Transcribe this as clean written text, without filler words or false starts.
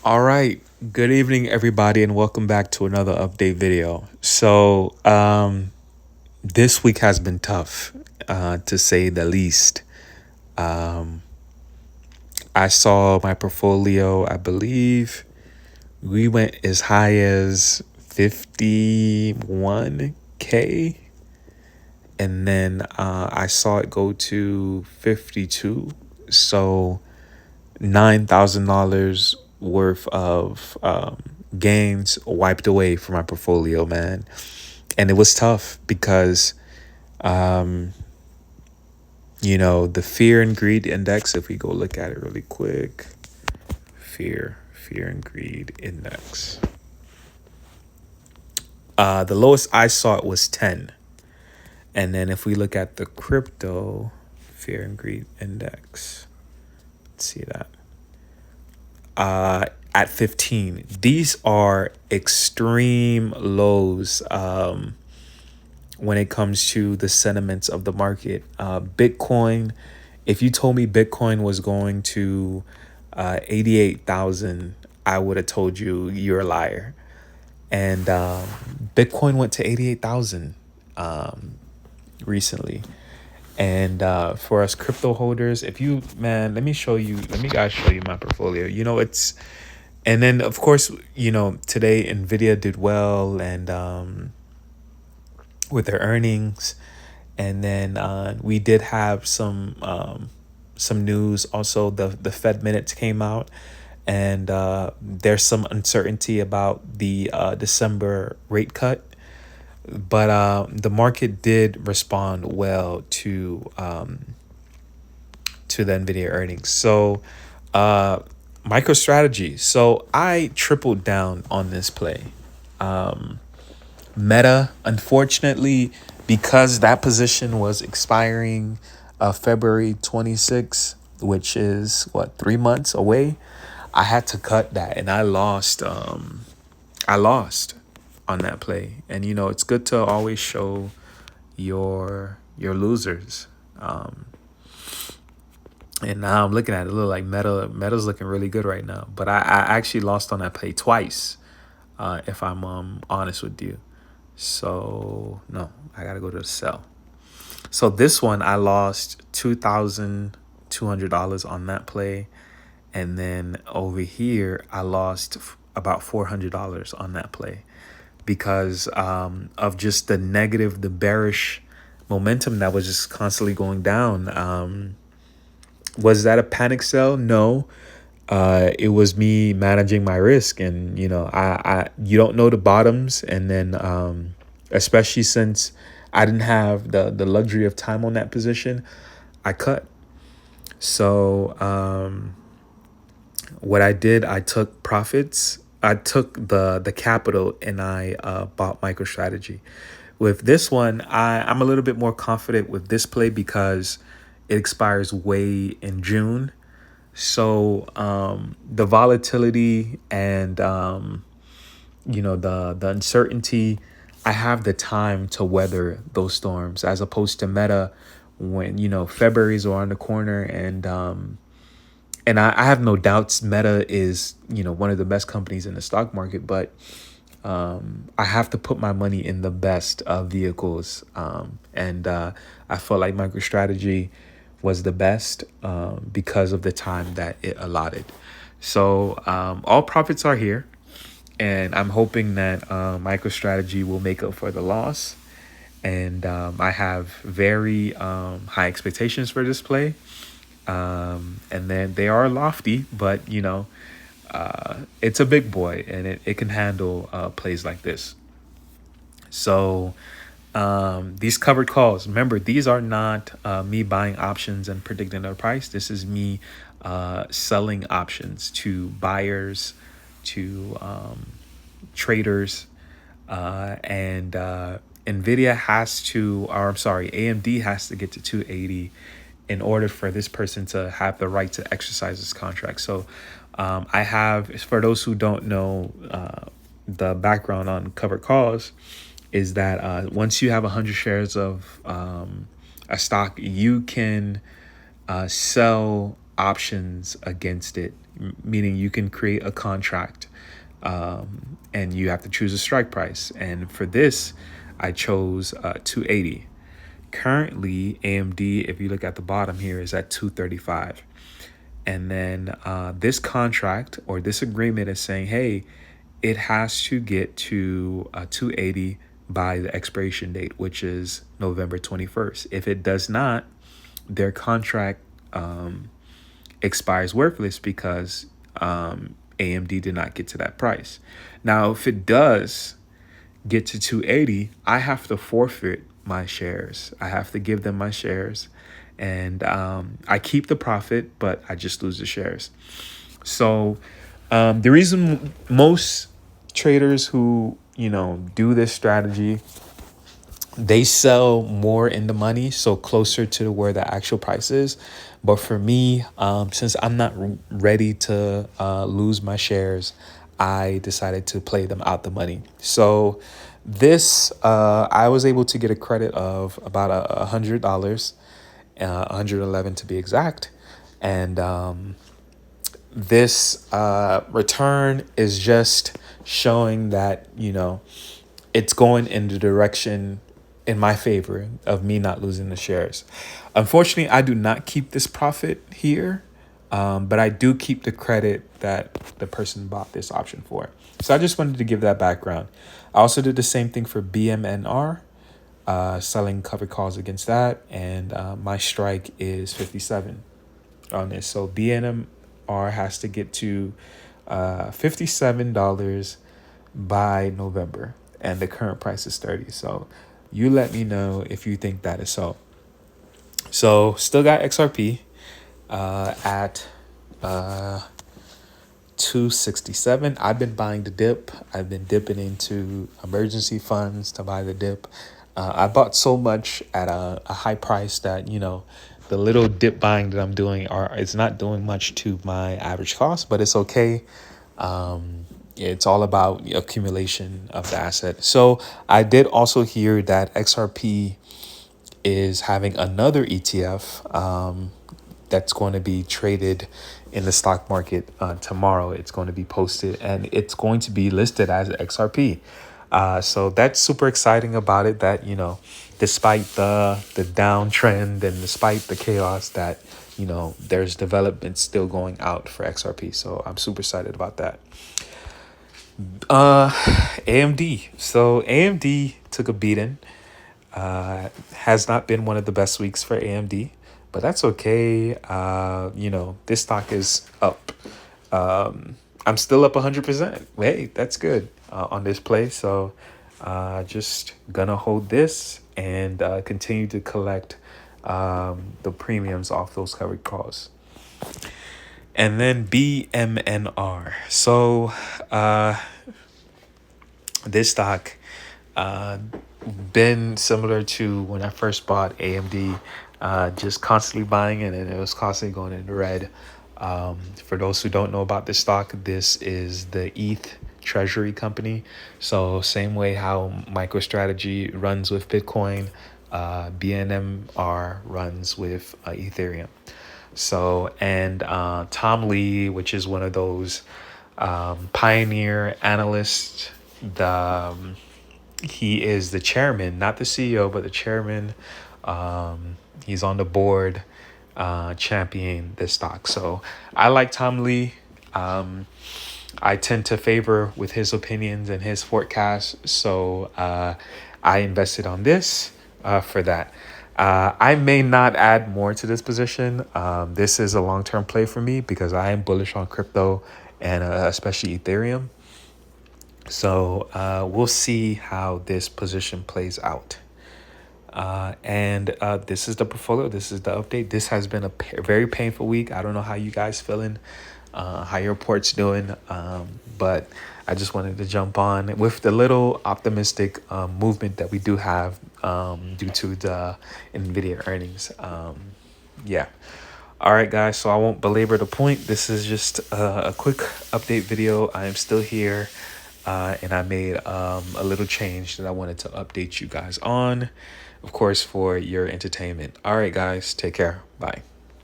All right. Good evening, everybody, and welcome back to another update video. This week has been tough, to say the least. Um, I saw my portfolio, I believe we went as high as 51K, and then I saw it go to 52. So $9,000 worth of gains wiped away from my portfolio, man. And it was tough because, um, the fear and greed index, if we go look at it really quick, fear and greed index. The lowest I saw it was 10. And then if we look at the crypto fear and greed index, let's see that. At 15. These are extreme lows when it comes to the sentiments of the market. Bitcoin, if you told me Bitcoin was going to 88,000, I would have told you you're a liar. And Bitcoin went to 88,000 recently. And for us crypto holders, if you, man, let me guys show you my portfolio. And then of course, today Nvidia did well, and with their earnings. And then we did have some news. Also, the Fed minutes came out, and there's some uncertainty about the December rate cut. But the market did respond well to the Nvidia earnings. So MicroStrategy. So I tripled down on this play. Meta, unfortunately, because that position was expiring February 26th, which is 3 months away, I had to cut that, and I lost. I lost on that play. And it's good to always show your losers. And now I'm looking at it, look like Meta's looking really good right now. But I actually lost on that play twice, if I'm honest with you. So no, I gotta go to the sell. So this one I lost $2,200 on that play, and then over here I lost about $400 on that play because of just the bearish momentum that was just constantly going down. Was that a panic sell? No. It was me managing my risk, and you don't know the bottoms, and then especially since I didn't have the luxury of time on that position, I cut. So what I did, I took profits. I took the capital, and I bought MicroStrategy. With this one, I'm a little bit more confident with this play because it expires way in June. So the volatility and the uncertainty, I have the time to weather those storms, as opposed to Meta when February's around the corner, and I have no doubts Meta is one of the best companies in the stock market, but I have to put my money in the best vehicles, and I felt like MicroStrategy was the best because of the time that it allotted. So all profits are here, and I'm hoping that MicroStrategy will make up for the loss. And I have very high expectations for this play. And then they are lofty, but it's a big boy, and it can handle plays like this. So these covered calls, remember, these are not me buying options and predicting their price. This is me selling options to buyers, to traders, and Nvidia has to, or I'm sorry, AMD has to get to 280 in order for this person to have the right to exercise this contract. So I have, for those who don't know the background on covered calls, is that once you have 100 shares of a stock, you can sell options against it, meaning you can create a contract, and you have to choose a strike price. And for this, I chose 280. Currently, AMD, if you look at the bottom here, is at 235. And then this contract or this agreement is saying, hey, it has to get to 280 by the expiration date, which is November 21st. If it does not, their contract expires worthless because AMD did not get to that price. Now, if it does get to 280, I have to forfeit my shares. I have to give them my shares, and I keep the profit, but I just lose the shares. So the reason most traders who do this strategy, they sell more in the money, so closer to where the actual price is. But for me, since I'm not ready to lose my shares, I decided to play them out the money. So this, I was able to get a credit of about $100, 111 to be exact. And this return is just showing that, it's going in the direction in my favor of me not losing the shares. Unfortunately, I do not keep this profit here, but I do keep the credit that the person bought this option for. So I just wanted to give that background. I also did the same thing for BMNR, selling covered calls against that, and my strike is 57 on this. So BNMR has to get to $57 by November, and the current price is 30. So you let me know if you think that is so. So still got XRP at 267. I've been buying the dip. I've been dipping into emergency funds to buy the dip. I bought so much at a high price that the little dip buying that I'm doing it's not doing much to my average cost, but it's okay. It's all about accumulation of the asset. So I did also hear that XRP is having another ETF that's going to be traded in the stock market tomorrow. It's going to be posted and it's going to be listed as XRP. So that's super exciting about it, that, despite the downtrend and despite the chaos, that, there's development still going out for XRP. So I'm super excited about that. AMD. So AMD took a beating. Has not been one of the best weeks for AMD, but that's okay. This stock is up. I'm still up 100%. Hey, that's good on this play. So just gonna hold this and continue to collect the premiums off those covered calls. And then BMNR. So this stock been similar to when I first bought AMD, just constantly buying it, and it was constantly going in the red. For those who don't know about this stock, this is the ETH treasury company. So same way how MicroStrategy runs with Bitcoin, BNMR runs with Ethereum. So, and Tom Lee, which is one of those pioneer analysts, he is the chairman, not the CEO, but the chairman. He's on the board championing this stock. So I like Tom Lee. I tend to favor with his opinions and his forecasts. So I invested on this for that. I may not add more to this position. This is a long-term play for me because I am bullish on crypto and especially Ethereum. So we'll see how this position plays out. And this is the portfolio. This is the update. This has been a very painful week. I don't know how you guys feeling, how your report's doing. But I just wanted to jump on with the little optimistic movement that we do have due to the NVIDIA earnings. Yeah. All right, guys. So I won't belabor the point. This is just a quick update video. I am still here. And I made a little change that I wanted to update you guys on, of course, for your entertainment. All right, guys. Take care. Bye.